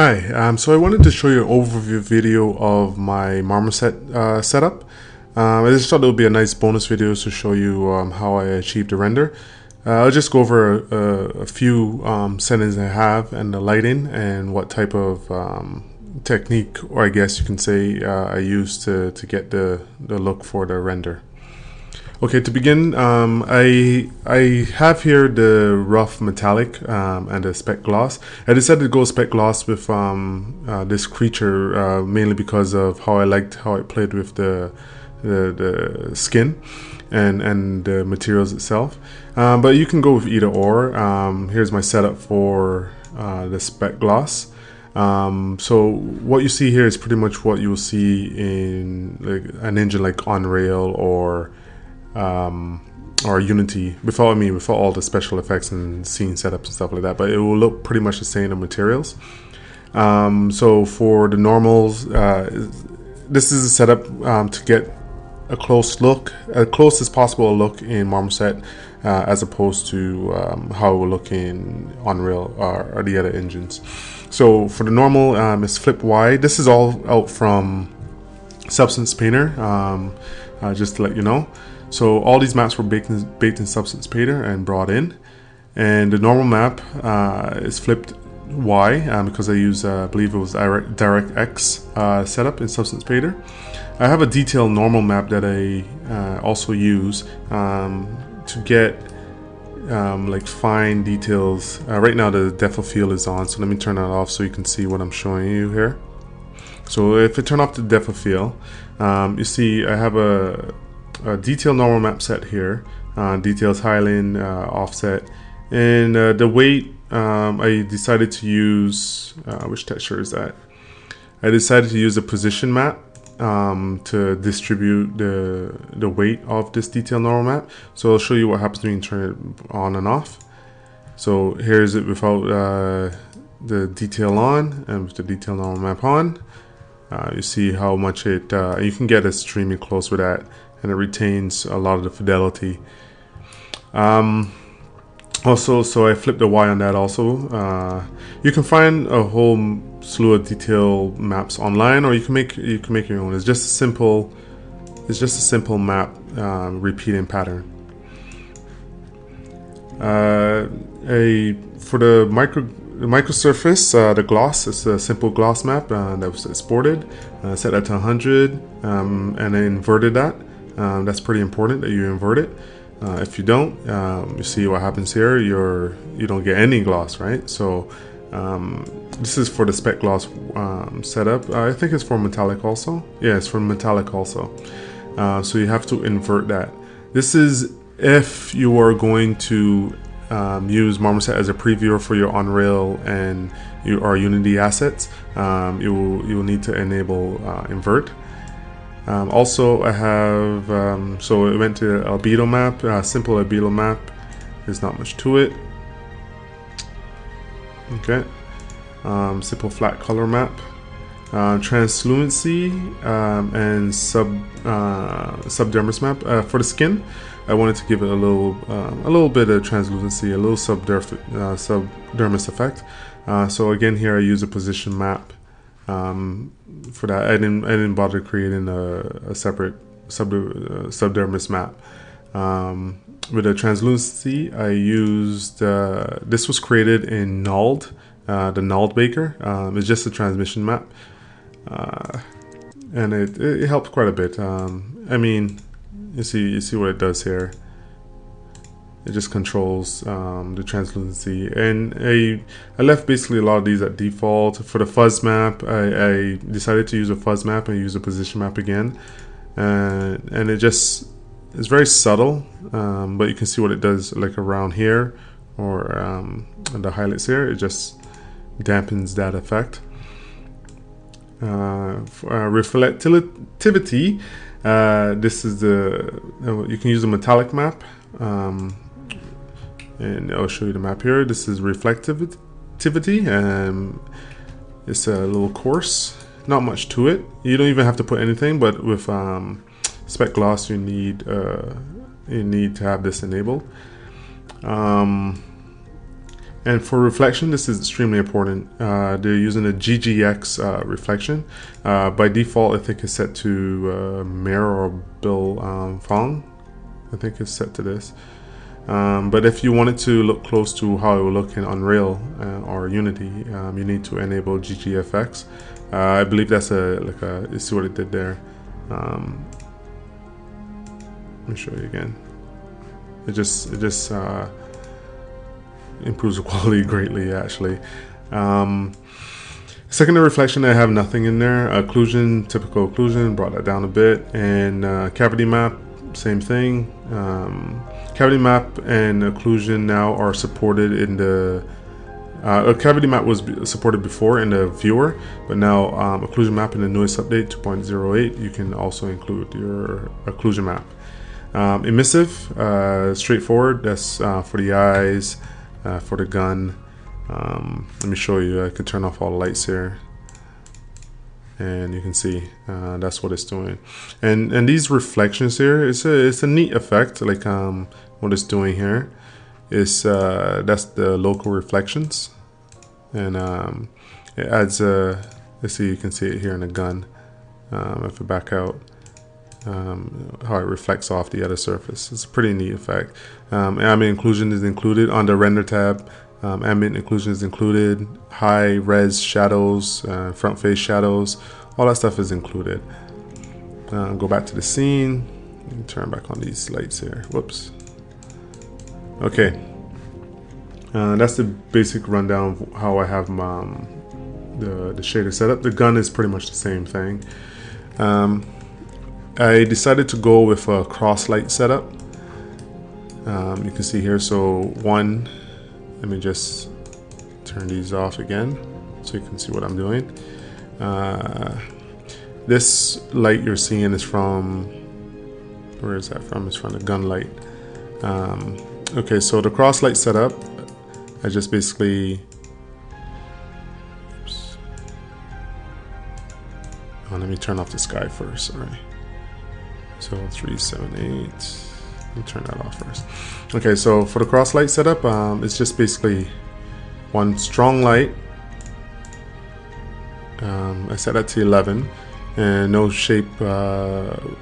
Hi, so I wanted to show you an overview video of my Marmoset setup. I just thought it would be a nice bonus video to show you how I achieved the render. I'll just go over a few settings I have and the lighting and what type of technique, or I guess you can say, I use to get the look for the render. Okay, to begin, I have here the rough metallic and the spec gloss. I decided to go spec gloss with this creature mainly because of how I liked how it played with the skin and the materials itself. But you can go with either or. Here's my setup for the spec gloss. So what you see here is pretty much what you'll see in like an engine like Unreal or Unity without all the special effects and scene setups and stuff like that, but it will look pretty much the same in materials. So for the normals, this is a setup to get a close look, as close as possible look in Marmoset, as opposed to how it will look in Unreal or the other engines. So for the normal, it's flip wide. This is all out from Substance Painter, just to let you know. So all these maps were baked in Substance Painter and brought in, and the normal map is flipped Y because I use, I believe it was DirectX setup in Substance Painter. I have a detailed normal map that I also use to get like fine details. Right now the depth of field is on, so let me turn that off so you can see what I'm showing you here. So if I turn off the depth of field, you see I have a detailed normal map set here, details, highland, offset, and the weight. I decided to use which texture is that? I decided to use a position map to distribute the weight of this detailed normal map. So I'll show you what happens when you turn it on and off. So here's it without the detail on, and with the detailed normal map on. You see how much it. You can get extremely close with that, and it retains a lot of the fidelity. Also, so I flipped the Y on that also. You can find a whole slew of detail maps online, or you can make your own. It's just a simple map repeating pattern. For the micro surface, the gloss is a simple gloss map that was exported, set that to 100, and I inverted that. That's pretty important that you invert it. If you don't, you see what happens here. You don't get any gloss, right? So this is for the spec gloss setup. I think it's for metallic also. Yeah, it's for metallic also. So you have to invert that. This is if you are going to use Marmoset as a previewer for your Unreal and your Unity assets. You will need to enable invert. Also, I have, so it went to albedo map, simple albedo map. There's not much to it. Okay. Simple flat color map. Translucency and subdermis map. For the skin, I wanted to give it a little bit of translucency, a little subdermis effect. So again, here I use a position map. For that, I didn't bother creating a separate subdermis map. With the translucency, I used this was created in Nulled, the Nulled Baker. It's just a transmission map, and it helped quite a bit. I mean, you see what it does here. It just controls the translucency, and I left basically a lot of these at default. For the fuzz map, I decided to use a fuzz map and use a position map again, and it's very subtle, but you can see what it does like around here or the highlights here. It just dampens that effect. For reflectivity, this is you can use a metallic map. And I'll show you the map here. This is reflectivity. It's a little coarse, not much to it. You don't even have to put anything, but with spec gloss, you need to have this enabled. And for reflection, this is extremely important. They're using a GGX reflection. By default, I think it's set to Mirror or Bill Fong. I think it's set to this. But if you wanted to look close to how it will look in Unreal or Unity, you need to enable GGFX. I believe that's you see what it did there. Let me show you again. It just improves the quality greatly, actually. Secondary reflection, I have nothing in there. Occlusion, typical occlusion, brought that down a bit. And cavity map, same thing. Cavity map and occlusion now are supported in the cavity map was supported before in the viewer, but now occlusion map in the newest update 2.08 you can also include your occlusion map. Emissive, straightforward, that's for the eyes, for the gun. Let me show you. I could turn off all the lights here, and you can see that's what it's doing. And these reflections here, it's a neat effect. Like what it's doing here is that's the local reflections, and it adds let's see, you can see it here in the gun. If I back out, how it reflects off the other surface. It's a pretty neat effect. Ambient occlusion is included on the render tab. Ambient occlusion is included. High res shadows, front face shadows, all that stuff is included. Go back to the scene and turn back on these lights here. Whoops. Okay, that's the basic rundown of how I have the shader setup. The gun is pretty much the same thing. I decided to go with a cross light setup. You can see here, so one, let me just turn these off again so you can see what I'm doing. This light you're seeing is from, where is that from? It's from the gun light. Okay, so the cross light setup, I just basically, oops. Oh, let me turn off the sky first, sorry. So 378, let me turn that off first. Okay, so for the cross light setup, it's just basically one strong light. I set that to 11, and no shape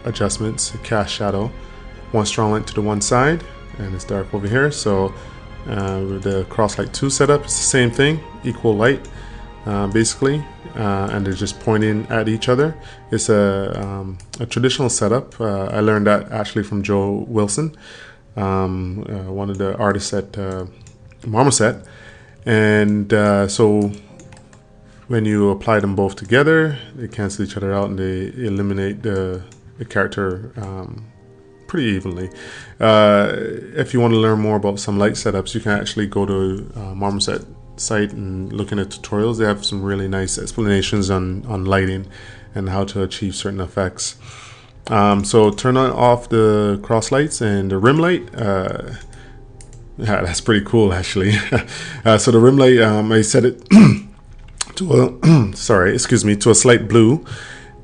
adjustments, cast shadow. One strong light to the one side, and it's dark over here. So with the cross light 2 setup, it's the same thing, equal light basically, and they're just pointing at each other. It's a traditional setup. I learned that actually from Joe Wilson, one of the artists at Marmoset. And so when you apply them both together, they cancel each other out and they eliminate the character pretty evenly. If you want to learn more about some light setups, you can actually go to Marmoset site and look into tutorials. They have some really nice explanations on lighting and how to achieve certain effects. So turn off the cross lights and the rim light. Yeah, that's pretty cool actually. So the rim light, I set it to a to a slight blue,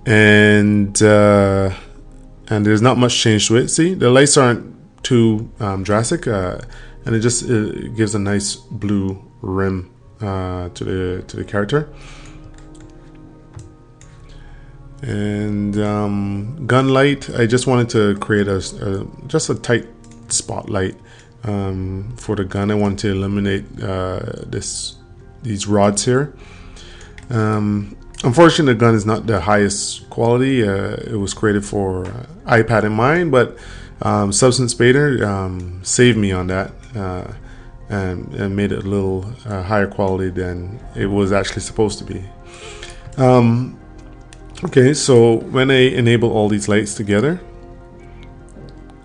and there's not much change to it. See, the lights aren't too drastic, and it gives a nice blue rim to the character. And gun light, I just wanted to create just a tight spotlight for the gun. I wanted to eliminate these rods here. Unfortunately, the gun is not the highest quality. It was created for iPad in mind, but Substance Bader saved me on that and made it a little higher quality than it was actually supposed to be. Okay, so when I enable all these lights together,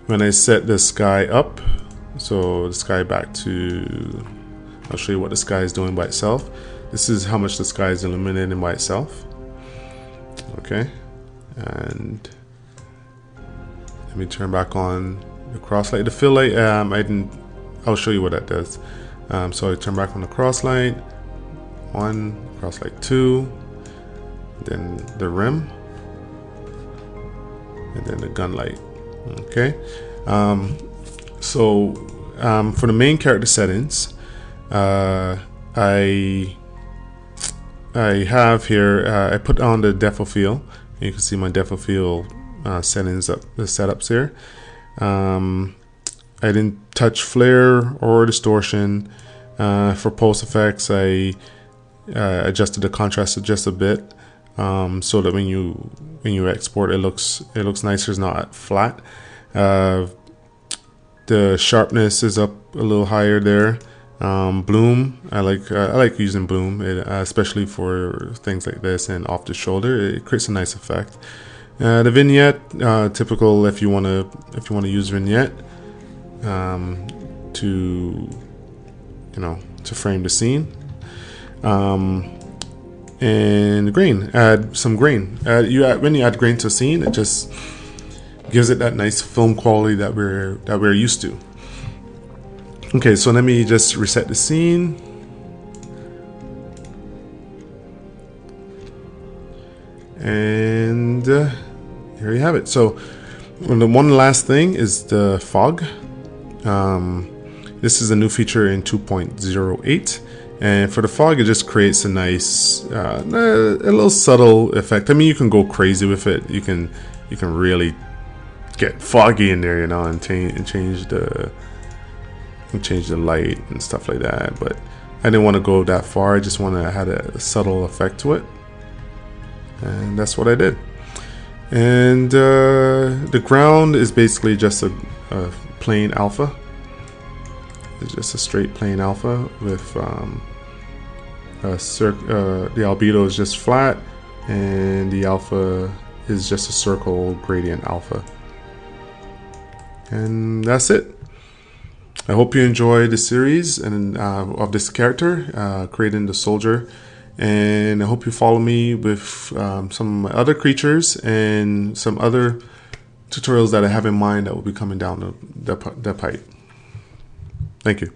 when I set the sky up, so the sky back to, I'll show you what the sky is doing by itself. This is how much the sky is illuminating by itself. Okay, and let me turn back on the cross light. The fill light, I'll show you what that does. So I turn back on the cross light, 1, cross light 2, then the rim, and then the gun light. Okay, so for the main character settings, I have here, I put on the depth of field. You can see my depth of field settings up, the setups here. I didn't touch flare or distortion. For post effects, I adjusted the contrast just a bit, so that when you export, it looks nicer. It's not flat. The sharpness is up a little higher there. Bloom, I like using bloom, especially for things like this and off the shoulder. It creates a nice effect. The vignette, typical if you want to use vignette to frame the scene. And grain, add some grain. When you add grain to a scene, it just gives it that nice film quality that we're used to. Okay, so let me just reset the scene. And here you have it. So the one last thing is the fog. This is a new feature in 2.08. And for the fog, it just creates a nice, a little subtle effect. I mean, you can go crazy with it. You can really get foggy in there, and change the light and stuff like that. But I didn't want to go that far. I just want to add a subtle effect to it, and that's what I did. And the ground is basically just a plain alpha. It's just a straight plain alpha with the albedo is just flat, and the alpha is just a circle gradient alpha. And that's it. I hope you enjoyed the series and of this character, creating the soldier. And I hope you follow me with some other creatures and some other tutorials that I have in mind that will be coming down the pipe. Thank you.